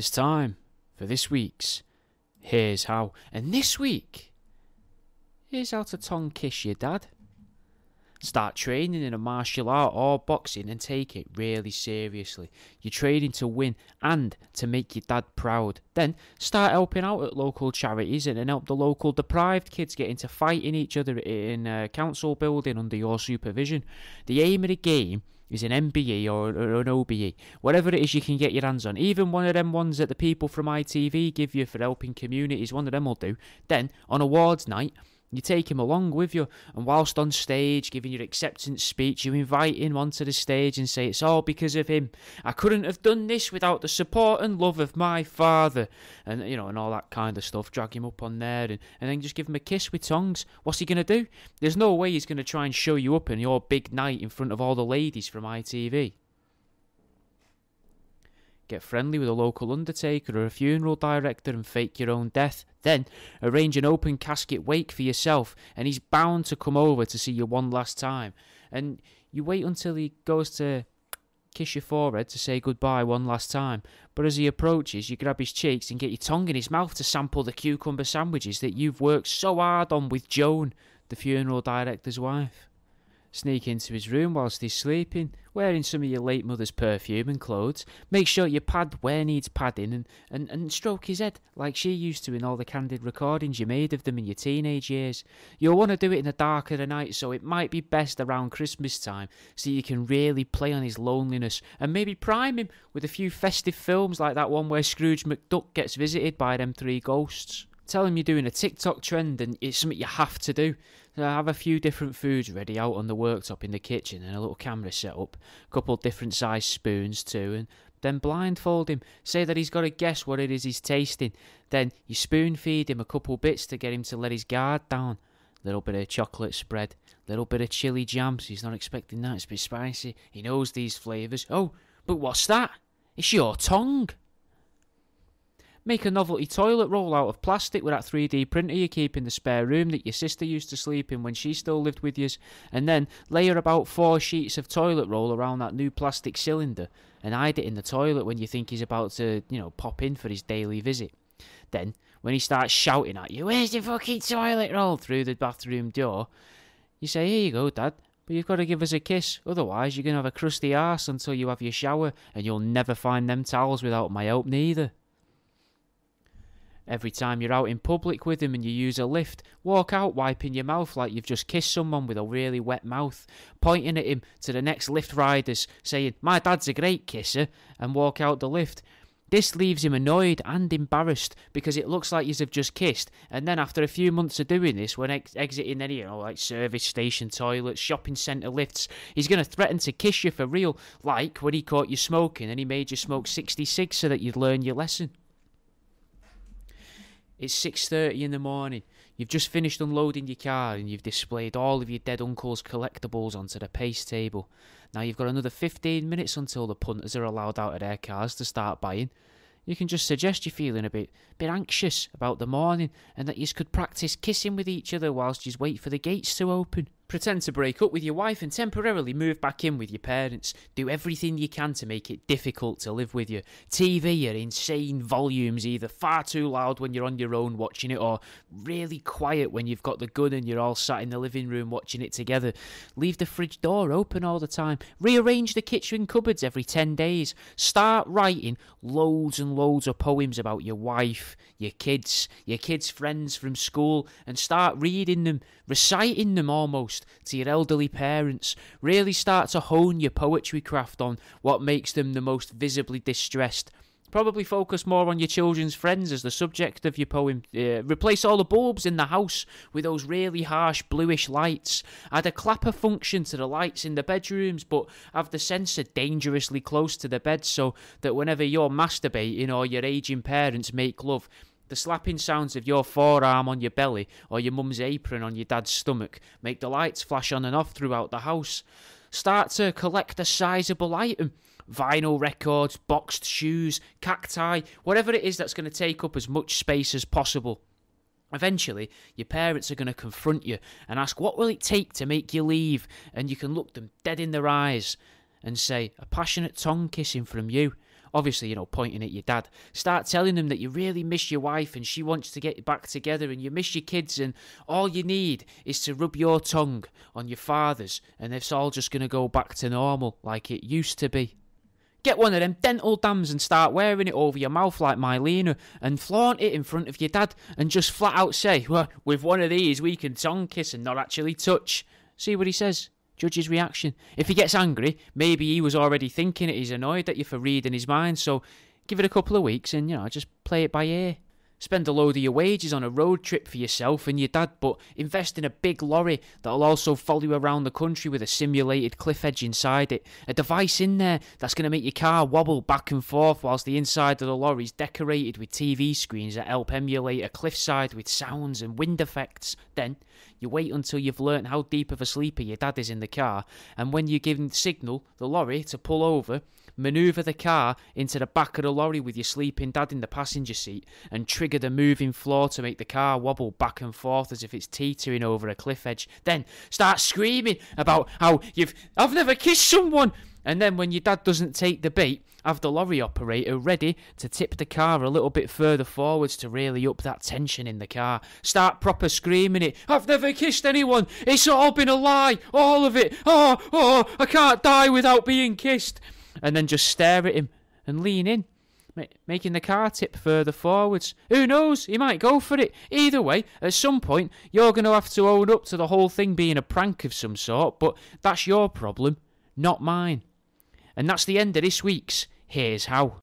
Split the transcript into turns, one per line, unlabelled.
It's time for this week's Here's How. And this week, here's how to tongue kiss your dad. Start training in a martial art or boxing and take it really seriously. You're training to win and to make your dad proud. Then start helping out at local charities and help the local deprived kids get into fighting each other in a council building under your supervision. The aim of the game is an MBE or an OBE, whatever it is you can get your hands on. Even one of them ones that the people from ITV give you for helping communities, one of them will do. Then, on awards night, you take him along with you, and whilst on stage giving your acceptance speech, you invite him onto the stage and say, it's all because of him. I couldn't have done this without the support and love of my father. And, and all that kind of stuff. Drag him up on there and then just give him a kiss with tongues. What's he going to do? There's no way he's going to try and show you up in your big night in front of all the ladies from ITV. Get friendly with a local undertaker or a funeral director and fake your own death. Then arrange an open casket wake for yourself, and he's bound to come over to see you one last time. And you wait until he goes to kiss your forehead to say goodbye one last time. But as he approaches, you grab his cheeks and get your tongue in his mouth to sample the cucumber sandwiches that you've worked so hard on with Joan, the funeral director's wife. Sneak into his room whilst he's sleeping, wearing some of your late mother's perfume and clothes. Make sure you pad where needs padding and stroke his head like she used to in all the candid recordings you made of them in your teenage years. You'll want to do it in the dark of the night, so it might be best around Christmas time so you can really play on his loneliness and maybe prime him with a few festive films like that one where Scrooge McDuck gets visited by them three ghosts. Tell him you're doing a TikTok trend and it's something you have to do. So have a few different foods ready out on the worktop in the kitchen and a little camera set up, a couple different sized spoons too, and then blindfold him. Say that he's got to guess what it is he's tasting. Then you spoon feed him a couple bits to get him to let his guard down. Little bit of chocolate spread, little bit of chili jam, so he's not expecting that. It's a bit spicy. He knows these flavours. Oh, but what's that? It's your tongue. Make a novelty toilet roll out of plastic with that 3D printer you keep in the spare room that your sister used to sleep in when she still lived with you, and then layer about 4 sheets of toilet roll around that new plastic cylinder and hide it in the toilet when you think he's about to, pop in for his daily visit. Then, when he starts shouting at you, "Where's the fucking toilet roll?" through the bathroom door, you say, "Here you go, Dad, but you've got to give us a kiss, otherwise you're going to have a crusty arse until you have your shower, and you'll never find them towels without my help neither." Every time you're out in public with him and you use a lift, walk out wiping your mouth like you've just kissed someone with a really wet mouth, pointing at him to the next lift riders, saying, "My dad's a great kisser," and walk out the lift. This leaves him annoyed and embarrassed because it looks like you've just kissed, and then after a few months of doing this, when exiting any, like service station toilets, shopping centre lifts, he's going to threaten to kiss you for real, like when he caught you smoking and he made you smoke 66 so that you'd learn your lesson. It's 6:30 in the morning. You've just finished unloading your car and you've displayed all of your dead uncle's collectibles onto the paste table. Now you've got another 15 minutes until the punters are allowed out of their cars to start buying. You can just suggest you're feeling a bit anxious about the morning and that you could practice kissing with each other whilst you wait for the gates to open. Pretend to break up with your wife and temporarily move back in with your parents. Do everything you can to make it difficult to live with you. TV at insane volumes, either far too loud when you're on your own watching it or really quiet when you've got the gun and you're all sat in the living room watching it together. Leave the fridge door open all the time. Rearrange the kitchen cupboards every 10 days. Start writing loads and loads of poems about your wife, your kids' friends from school, and start reading them, reciting them almost, to your elderly parents. Really start to hone your poetry craft on what makes them the most visibly distressed. Probably focus more on your children's friends as the subject of your poem. Replace all the bulbs in the house with those really harsh bluish lights. Add a clapper function to the lights in the bedrooms, but have the sensor dangerously close to the bed so that whenever you're masturbating or your aging parents make love, the slapping sounds of your forearm on your belly or your mum's apron on your dad's stomach make the lights flash on and off throughout the house. Start to collect a sizable item. Vinyl records, boxed shoes, cacti, whatever it is that's going to take up as much space as possible. Eventually, your parents are going to confront you and ask, what will it take to make you leave? And you can look them dead in their eyes and say, a passionate tongue kissing from you, Obviously, pointing at your dad. Start telling them that you really miss your wife and she wants to get back together and you miss your kids and all you need is to rub your tongue on your father's and it's all just going to go back to normal like it used to be. Get one of them dental dams and start wearing it over your mouth like Mylena and flaunt it in front of your dad and just flat out say, well, with one of these we can tongue kiss and not actually touch. See what he says. Judge his reaction. If he gets angry, maybe he was already thinking it. He's annoyed at you for reading his mind. So give it a couple of weeks and, just play it by ear. Spend a load of your wages on a road trip for yourself and your dad, but invest in a big lorry that'll also follow you around the country with a simulated cliff edge inside it. A device in there that's going to make your car wobble back and forth whilst the inside of the lorry's decorated with TV screens that help emulate a cliffside with sounds and wind effects. Then you wait until you've learnt how deep of a sleeper your dad is in the car, and when you give the signal, the lorry, to pull over, manoeuvre the car into the back of the lorry with your sleeping dad in the passenger seat and trigger the moving floor to make the car wobble back and forth as if it's teetering over a cliff edge. Then start screaming about how I've never kissed someone. And then when your dad doesn't take the bait, have the lorry operator ready to tip the car a little bit further forwards to really up that tension in the car. Start proper screaming it. I've never kissed anyone. It's all been a lie. All of it. Oh, I can't die without being kissed. And then just stare at him and lean in, making the car tip further forwards. Who knows, he might go for it. Either way, at some point, you're going to have to own up to the whole thing being a prank of some sort, but that's your problem, not mine. And that's the end of this week's Here's How.